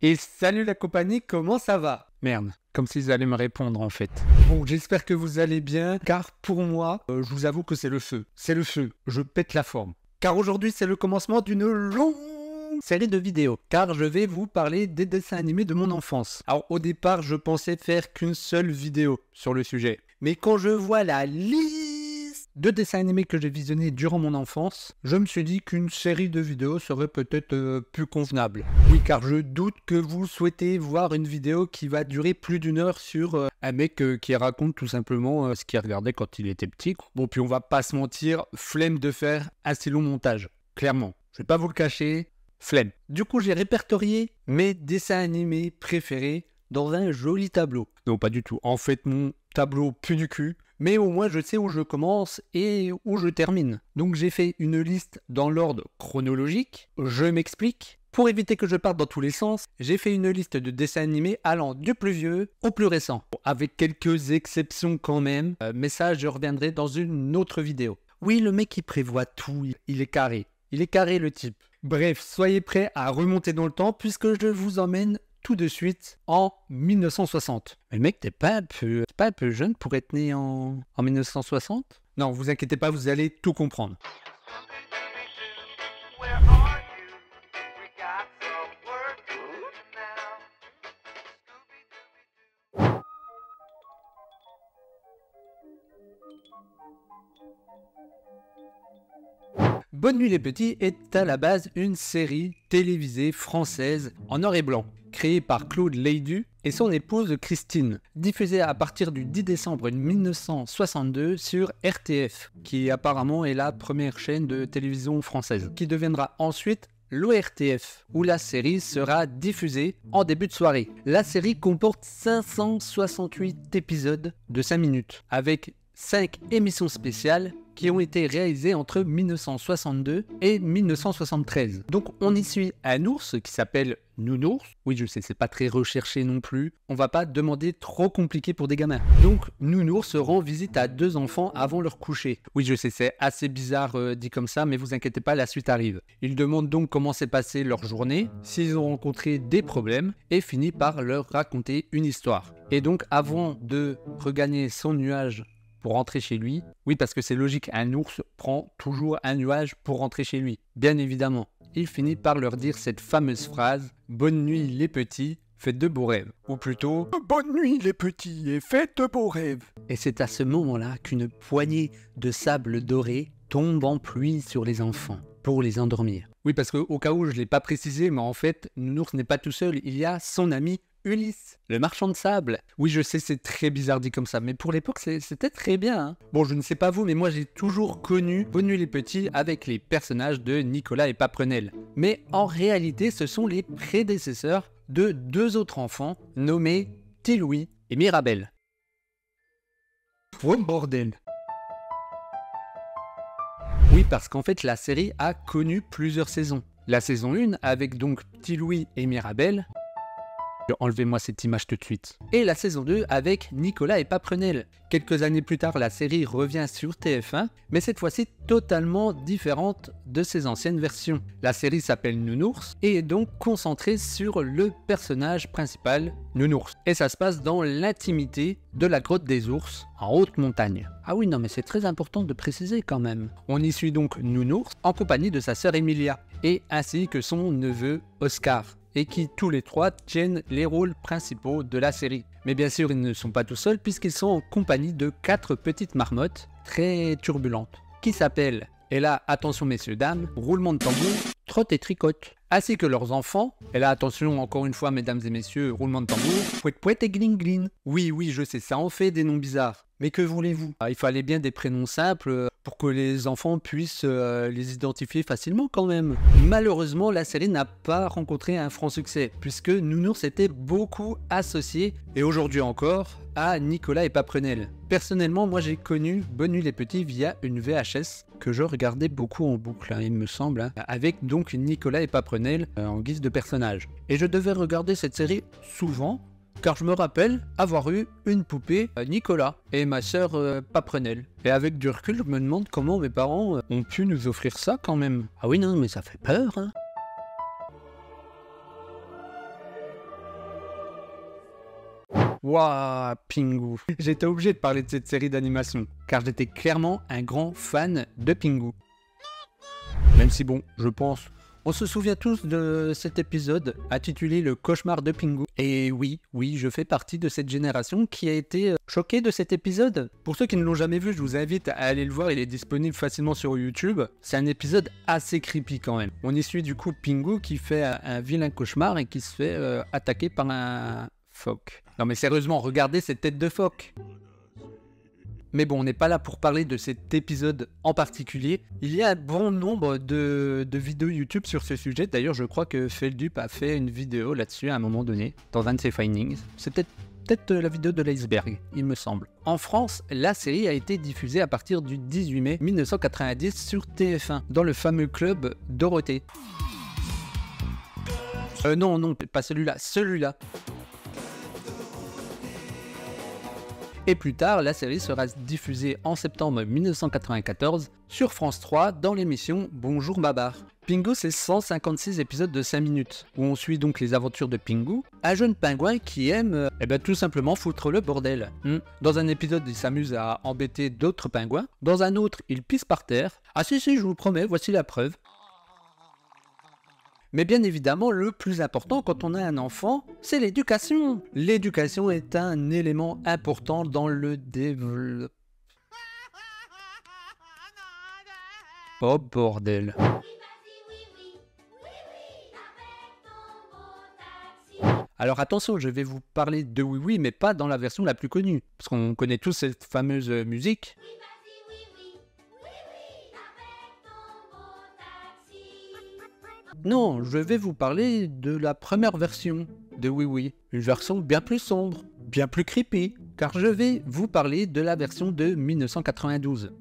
Et salut la compagnie, comment ça va? Merde, comme s'ils allaient me répondre en fait. Bon, j'espère que vous allez bien, car pour moi, je vous avoue que c'est le feu. C'est le feu, je pète la forme. Car aujourd'hui, c'est le commencement d'une longue série de vidéos, car je vais vous parler des dessins animés de mon enfance. Alors au départ, je pensais faire qu'une seule vidéo sur le sujet. Mais quand je vois la liste de dessins animés que j'ai visionnés durant mon enfance, je me suis dit qu'une série de vidéos serait peut-être plus convenable. Oui, car je doute que vous souhaitez voir une vidéo qui va durer plus d'une heure sur un mec qui raconte tout simplement ce qu'il regardait quand il était petit. Bon, puis on va pas se mentir, flemme de faire un si long montage. Clairement, je vais pas vous le cacher, flemme. Du coup, j'ai répertorié mes dessins animés préférés dans un joli tableau. Non, pas du tout. En fait, mon tableau pue du cul. Mais au moins, je sais où je commence et où je termine. Donc, j'ai fait une liste dans l'ordre chronologique. Je m'explique. Pour éviter que je parte dans tous les sens, j'ai fait une liste de dessins animés allant du plus vieux au plus récent. Bon, avec quelques exceptions quand même. Mais ça, je reviendrai dans une autre vidéo. Oui, le mec, il prévoit tout. Il est carré. Il est carré, le type. Bref, soyez prêts à remonter dans le temps puisque je vous emmène tout de suite en 1960. Mais le mec, t'es pas un peu jeune pour être né en 1960? Non, vous inquiétez pas, vous allez tout comprendre. Bonne nuit les petits est à la base une série télévisée française en noir et blanc, créée par Claude Leydus et son épouse Christine, diffusée à partir du 10 décembre 1962 sur RTF, qui apparemment est la première chaîne de télévision française, qui deviendra ensuite l'ORTF, où la série sera diffusée en début de soirée. La série comporte 568 épisodes de 5 minutes, avec 5 émissions spéciales qui ont été réalisées entre 1962 et 1973. Donc on y suit un ours qui s'appelle Nounours. Oui, je sais, c'est pas très recherché non plus. On va pas demander trop compliqué pour des gamins. Donc Nounours rend visite à 2 enfants avant leur coucher. Oui, je sais, c'est assez bizarre dit comme ça, mais vous inquiétez pas, la suite arrive. Il demande donc comment s'est passée leur journée, s'ils ont rencontré des problèmes, et finit par leur raconter une histoire. Et donc avant de regagner son nuage pour rentrer chez lui, oui parce que c'est logique, un ours prend toujours un nuage pour rentrer chez lui, bien évidemment. Il finit par leur dire cette fameuse phrase « Bonne nuit les petits, faites de beaux rêves » ou plutôt « Bonne nuit les petits et faites de beaux rêves ». Et c'est à ce moment-là qu'une poignée de sable doré tombe en pluie sur les enfants pour les endormir. Oui parce qu'au cas où je ne l'ai pas précisé, mais en fait, Nounours n'est pas tout seul, il y a son ami Ulysse, le marchand de sable. Oui, je sais, c'est très bizarre dit comme ça, mais pour l'époque, c'était très bien. Hein. Bon, je ne sais pas vous, mais moi, j'ai toujours connu Bonne nuit les petits avec les personnages de Nicolas et Paprenel. Mais en réalité, ce sont les prédécesseurs de 2 autres enfants, nommés Petit-Louis et Mirabel. Oh bordel! Oui, parce qu'en fait, la série a connu plusieurs saisons. La saison 1, avec donc Petit-Louis et Mirabel. Enlevez-moi cette image tout de suite. Et la saison 2 avec Nicolas et Paprenel. Quelques années plus tard, la série revient sur TF1, mais cette fois-ci totalement différente de ses anciennes versions. La série s'appelle Nounours et est donc concentrée sur le personnage principal, Nounours. Et ça se passe dans l'intimité de la grotte des ours, en haute montagne. Ah oui, non mais c'est très important de préciser quand même. On y suit donc Nounours en compagnie de sa sœur Emilia, et ainsi que son neveu Oscar, et qui tous les 3 tiennent les rôles principaux de la série. Mais bien sûr, ils ne sont pas tout seuls puisqu'ils sont en compagnie de 4 petites marmottes très turbulentes qui s'appellent, et là, attention messieurs dames, roulement de tambour, trotte et tricotte, ainsi que leurs enfants, et là, attention encore une fois mesdames et messieurs, roulement de tambour, pouet pouet et glin glin. Oui, je sais, ça en fait des noms bizarres. Mais que voulez-vous? Il fallait bien des prénoms simples pour que les enfants puissent les identifier facilement quand même. Malheureusement, la série n'a pas rencontré un franc succès, puisque Nounours était beaucoup associé, et aujourd'hui encore, à Nicolas et Paprenel. Personnellement, moi j'ai connu Bonne nuit les petits via une VHS que je regardais beaucoup en boucle, hein, il me semble, hein, avec donc Nicolas et Paprenel en guise de personnages. Et je devais regarder cette série souvent, car je me rappelle avoir eu une poupée Nicolas et ma sœur Paprenel. Et avec du recul, je me demande comment mes parents ont pu nous offrir ça quand même. Ah oui, non, mais ça fait peur, hein. Waouh, Pingu. J'étais obligé de parler de cette série d'animation, car j'étais clairement un grand fan de Pingu. Même si bon, je pense, on se souvient tous de cet épisode intitulé Le cauchemar de Pingu. Et oui, je fais partie de cette génération qui a été choquée de cet épisode. Pour ceux qui ne l'ont jamais vu, je vous invite à aller le voir, il est disponible facilement sur YouTube. C'est un épisode assez creepy quand même. On y suit du coup Pingu qui fait un vilain cauchemar et qui se fait attaquer par un phoque. Non mais sérieusement, regardez cette tête de phoque. Mais bon, on n'est pas là pour parler de cet épisode en particulier. Il y a un bon nombre de vidéos YouTube sur ce sujet. D'ailleurs, je crois que Feldup a fait une vidéo là-dessus à un moment donné, dans un de ses findings. C'est peut-être la vidéo de l'iceberg, il me semble. En France, la série a été diffusée à partir du 18 mai 1990 sur TF1, dans le fameux club Dorothée. Non, pas celui-là. Et plus tard, la série sera diffusée en septembre 1994 sur France 3 dans l'émission Bonjour Babar. Pingu, c'est 156 épisodes de 5 minutes, où on suit donc les aventures de Pingu, un jeune pingouin qui aime tout simplement foutre le bordel. Dans un épisode, il s'amuse à embêter d'autres pingouins, dans un autre, il pisse par terre. Ah si, je vous promets, voici la preuve. Mais bien évidemment, le plus important quand on a un enfant, c'est l'éducation. L'éducation est un élément important dans le développement. Oh bordel. Alors attention, je vais vous parler de Oui Oui, mais pas dans la version la plus connue. Parce qu'on connaît tous cette fameuse musique. Non, je vais vous parler de la première version de Oui Oui, une version bien plus sombre, bien plus creepy, car je vais vous parler de la version de 1992.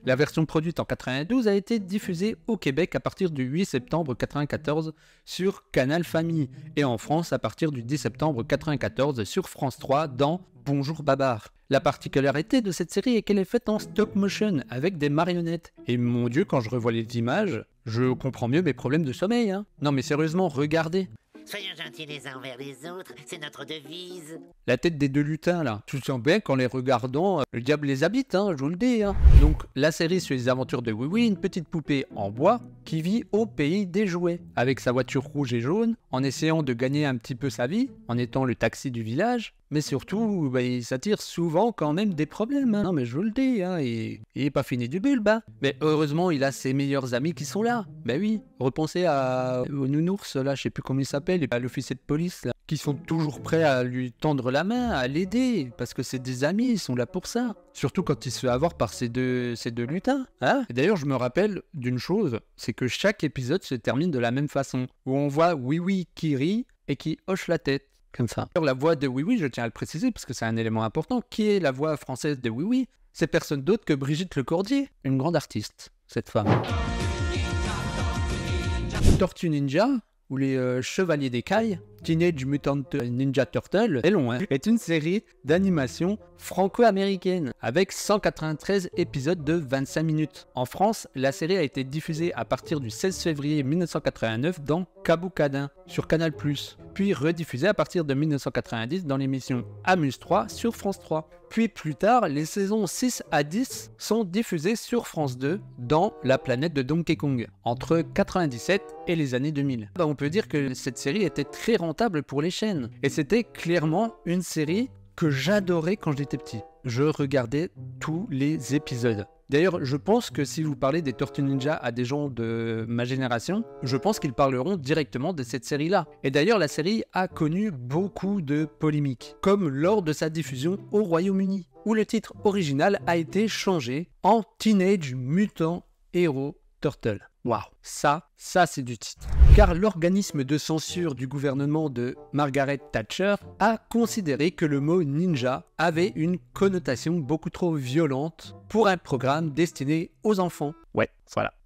La version produite en 92 a été diffusée au Québec à partir du 8 septembre 1994 sur Canal Famille et en France à partir du 10 septembre 1994 sur France 3 dans Bonjour Babar. La particularité de cette série est qu'elle est faite en stop motion avec des marionnettes. Et mon dieu, quand je revois les images, je comprends mieux mes problèmes de sommeil. Non mais sérieusement, regardez. Soyons gentils les uns envers les autres, c'est notre devise. La tête des deux lutins là, tu te sens bien qu'en les regardant, le diable les habite, je vous le dis. Donc la série suit les aventures de Oui Oui, une petite poupée en bois qui vit au pays des jouets, avec sa voiture rouge et jaune, en essayant de gagner un petit peu sa vie, en étant le taxi du village, mais surtout, il s'attire souvent quand même des problèmes. Non mais je vous le dis, il est pas fini du bulbe. Mais heureusement, il a ses meilleurs amis qui sont là. Oui, repensez au nounours là, je sais plus comment il s'appelle, et à l'officier de police là, qui sont toujours prêts à lui tendre la main, à l'aider, parce que c'est des amis, ils sont là pour ça. Surtout quand il se fait avoir par ces deux lutins. Et d'ailleurs, je me rappelle d'une chose, c'est que chaque épisode se termine de la même façon, où on voit Oui Oui qui rit et qui hoche la tête. Comme ça. La voix de Oui Oui, je tiens à le préciser parce que c'est un élément important, qui est la voix française de Oui Oui, c'est personne d'autre que Brigitte Lecordier, une grande artiste, cette femme. Tortue Ninja, ou les Chevaliers d'Écaille, Teenage Mutant Ninja Turtle, c'est long, est une série d'animation franco-américaine avec 193 épisodes de 25 minutes. En France, la série a été diffusée à partir du 16 février 1989 dans Kaboukadin sur Canal+, puis rediffusée à partir de 1990 dans l'émission Amuse 3 sur France 3. Puis plus tard, les saisons 6 à 10 sont diffusées sur France 2 dans La planète de Donkey Kong, entre 97 et les années 2000. On peut dire que cette série était très rentable pour les chaînes, et c'était clairement une série que j'adorais quand j'étais petit. Je regardais tous les épisodes. D'ailleurs, je pense que si vous parlez des Tortues Ninja à des gens de ma génération, je pense qu'ils parleront directement de cette série-là. Et d'ailleurs, la série a connu beaucoup de polémiques, comme lors de sa diffusion au Royaume-Uni, où le titre original a été changé en Teenage Mutant Hero Turtle. Waouh, ça c'est du titre. Car l'organisme de censure du gouvernement de Margaret Thatcher a considéré que le mot ninja avait une connotation beaucoup trop violente pour un programme destiné aux enfants. Ouais,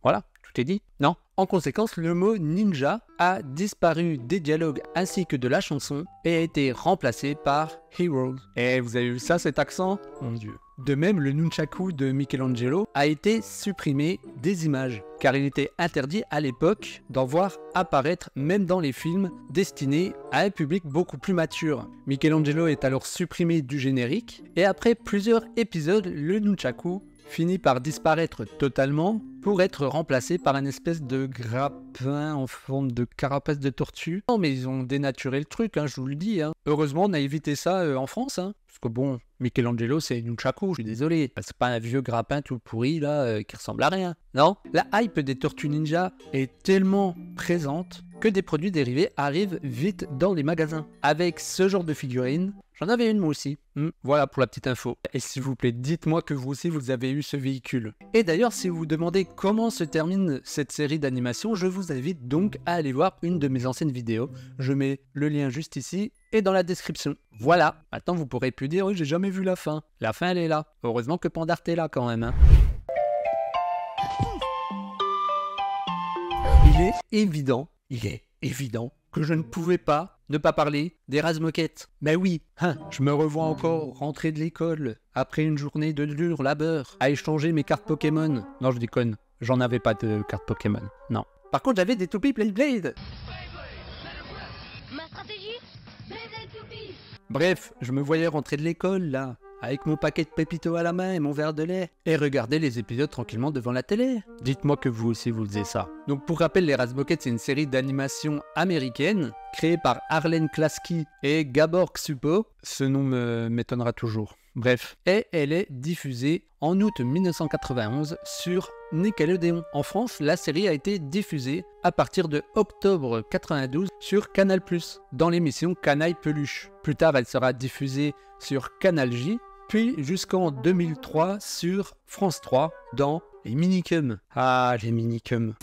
voilà, tout est dit. Non. En conséquence, le mot ninja a disparu des dialogues ainsi que de la chanson et a été remplacé par Heroes. Et vous avez vu ça, cet accent? Mon dieu. De même, le nunchaku de Michelangelo a été supprimé des images, car il était interdit à l'époque d'en voir apparaître même dans les films destinés à un public beaucoup plus mature. Michelangelo est alors supprimé du générique, et après plusieurs épisodes, le nunchaku finit par disparaître totalement pour être remplacé par une espèce de grappin en forme de carapace de tortue. Non mais ils ont dénaturé le truc, hein, je vous le dis. Hein. Heureusement on a évité ça en France, hein, parce que bon, Michelangelo c'est nunchaku, je suis désolé. C'est pas un vieux grappin tout pourri là qui ressemble à rien. Non, la hype des tortues ninja est tellement présente que des produits dérivés arrivent vite dans les magasins. Avec ce genre de figurines, j'en avais une moi aussi. Voilà pour la petite info. Et s'il vous plaît, dites-moi que vous aussi vous avez eu ce véhicule. Et d'ailleurs, si vous vous demandez comment se termine cette série d'animation, je vous invite donc à aller voir une de mes anciennes vidéos. Je mets le lien juste ici et dans la description. Voilà, maintenant vous pourrez plus dire oui, j'ai jamais vu la fin. La fin elle est là. Heureusement que Pandart est là quand même. Hein. Il est évident que je ne pouvais pas ne pas parler des Razmoket. Ben oui, je me revois encore rentrer de l'école après une journée de dur labeur à échanger mes cartes Pokémon. Non, je déconne, j'en avais pas de cartes Pokémon, non. Par contre, j'avais des toupies Blade. Ma stratégie, Blade Toupie. Bref, je me voyais rentrer de l'école là, avec mon paquet de Pépito à la main et mon verre de lait, et regarder les épisodes tranquillement devant la télé. Dites-moi que vous aussi vous faisiez ça. Donc pour rappel, les Razmoket c'est une série d'animation américaine, créée par Arlen Klasky et Gabor Ksupo, ce nom m'étonnera toujours. Bref, et elle est diffusée en août 1991 sur Nickelodeon. En France, la série a été diffusée à partir de octobre 92 sur Canal+, dans l'émission Canaille Peluche. Plus tard, elle sera diffusée sur Canal J, puis jusqu'en 2003 sur France 3 dans les Minicums. Ah, les Minicums.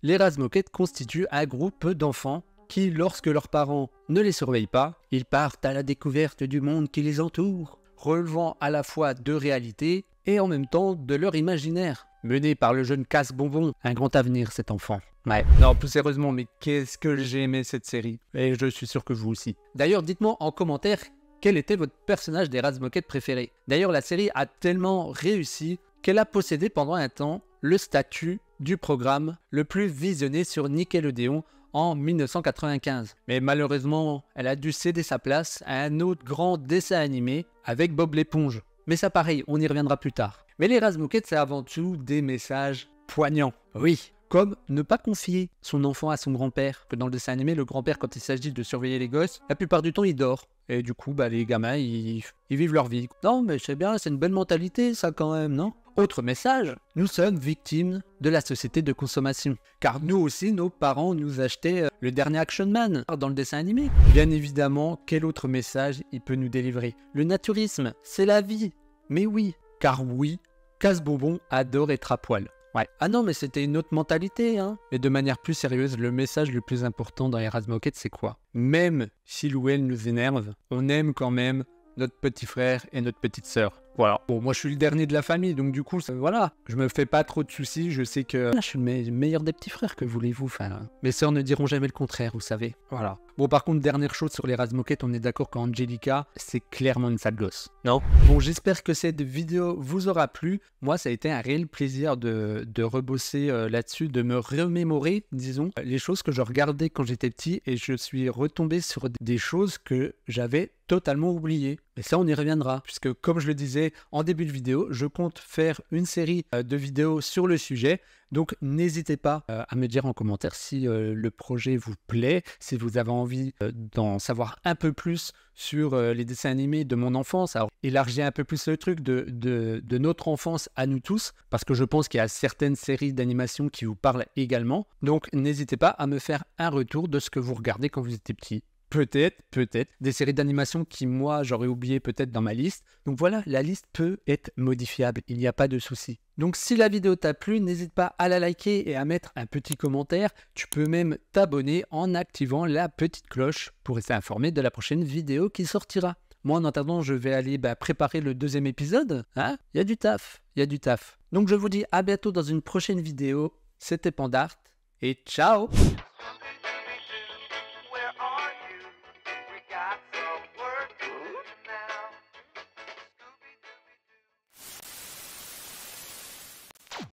Les Razmoket constituent un groupe d'enfants qui, lorsque leurs parents ne les surveillent pas, ils partent à la découverte du monde qui les entoure, relevant à la fois de réalité et en même temps de leur imaginaire. Mené par le jeune Casse-Bonbon, un grand avenir cet enfant. Ouais, non, plus sérieusement, mais qu'est-ce que j'ai aimé cette série. Et je suis sûr que vous aussi. D'ailleurs, dites-moi en commentaire quel était votre personnage des Razmoket préféré. D'ailleurs, la série a tellement réussi qu'elle a possédé pendant un temps le statut du programme le plus visionné sur Nickelodeon en 1995. Mais malheureusement, elle a dû céder sa place à un autre grand dessin animé avec Bob l'éponge. Mais ça pareil, on y reviendra plus tard. Mais les Razmoket, c'est avant tout des messages poignants. Oui, comme ne pas confier son enfant à son grand-père. Que dans le dessin animé, le grand-père, quand il s'agit de surveiller les gosses, la plupart du temps, il dort. Et du coup, les gamins, ils vivent leur vie. Non, mais c'est bien, c'est une bonne mentalité, ça quand même, non ? Autre message, nous sommes victimes de la société de consommation. Car nous aussi, nos parents nous achetaient le dernier Action Man dans le dessin animé. Bien évidemment, quel autre message il peut nous délivrer ? Le naturisme, c'est la vie. Mais oui, car oui, Casse-Bonbon adore être à poil. Ouais. Ah non, mais c'était une autre mentalité, hein. Mais de manière plus sérieuse, le message le plus important dans les Razmoket, c'est quoi ? Même si Lou elle nous énerve, on aime quand même notre petit frère et notre petite sœur. Voilà. Bon, moi je suis le dernier de la famille, donc du coup, voilà. Je me fais pas trop de soucis, je sais que je suis le meilleur des petits frères, que voulez-vous, enfin... Mes sœurs ne diront jamais le contraire, vous savez. Voilà. Bon, par contre, dernière chose sur les Razmoket, on est d'accord qu'Angelica, c'est clairement une sale gosse. Non ? Bon, j'espère que cette vidéo vous aura plu. Moi, ça a été un réel plaisir de rebosser là-dessus, de me remémorer, disons, les choses que je regardais quand j'étais petit, et je suis retombé sur des choses que j'avais totalement oubliées. Et ça, on y reviendra, puisque comme je le disais en début de vidéo, je compte faire une série de vidéos sur le sujet. Donc n'hésitez pas à me dire en commentaire si le projet vous plaît, si vous avez envie d'en savoir un peu plus sur les dessins animés de mon enfance. Alors élargir un peu plus le truc de notre enfance à nous tous, parce que je pense qu'il y a certaines séries d'animation qui vous parlent également. Donc n'hésitez pas à me faire un retour de ce que vous regardez quand vous étiez petit. Peut-être, des séries d'animation qui, moi, j'aurais oublié peut-être dans ma liste. Donc voilà, la liste peut être modifiable, il n'y a pas de souci. Donc si la vidéo t'a plu, n'hésite pas à la liker et à mettre un petit commentaire. Tu peux même t'abonner en activant la petite cloche pour rester informé de la prochaine vidéo qui sortira. Moi, en attendant, je vais aller préparer le deuxième épisode. Hein ? Il y a du taf, Donc je vous dis à bientôt dans une prochaine vidéo. C'était Pandart et ciao !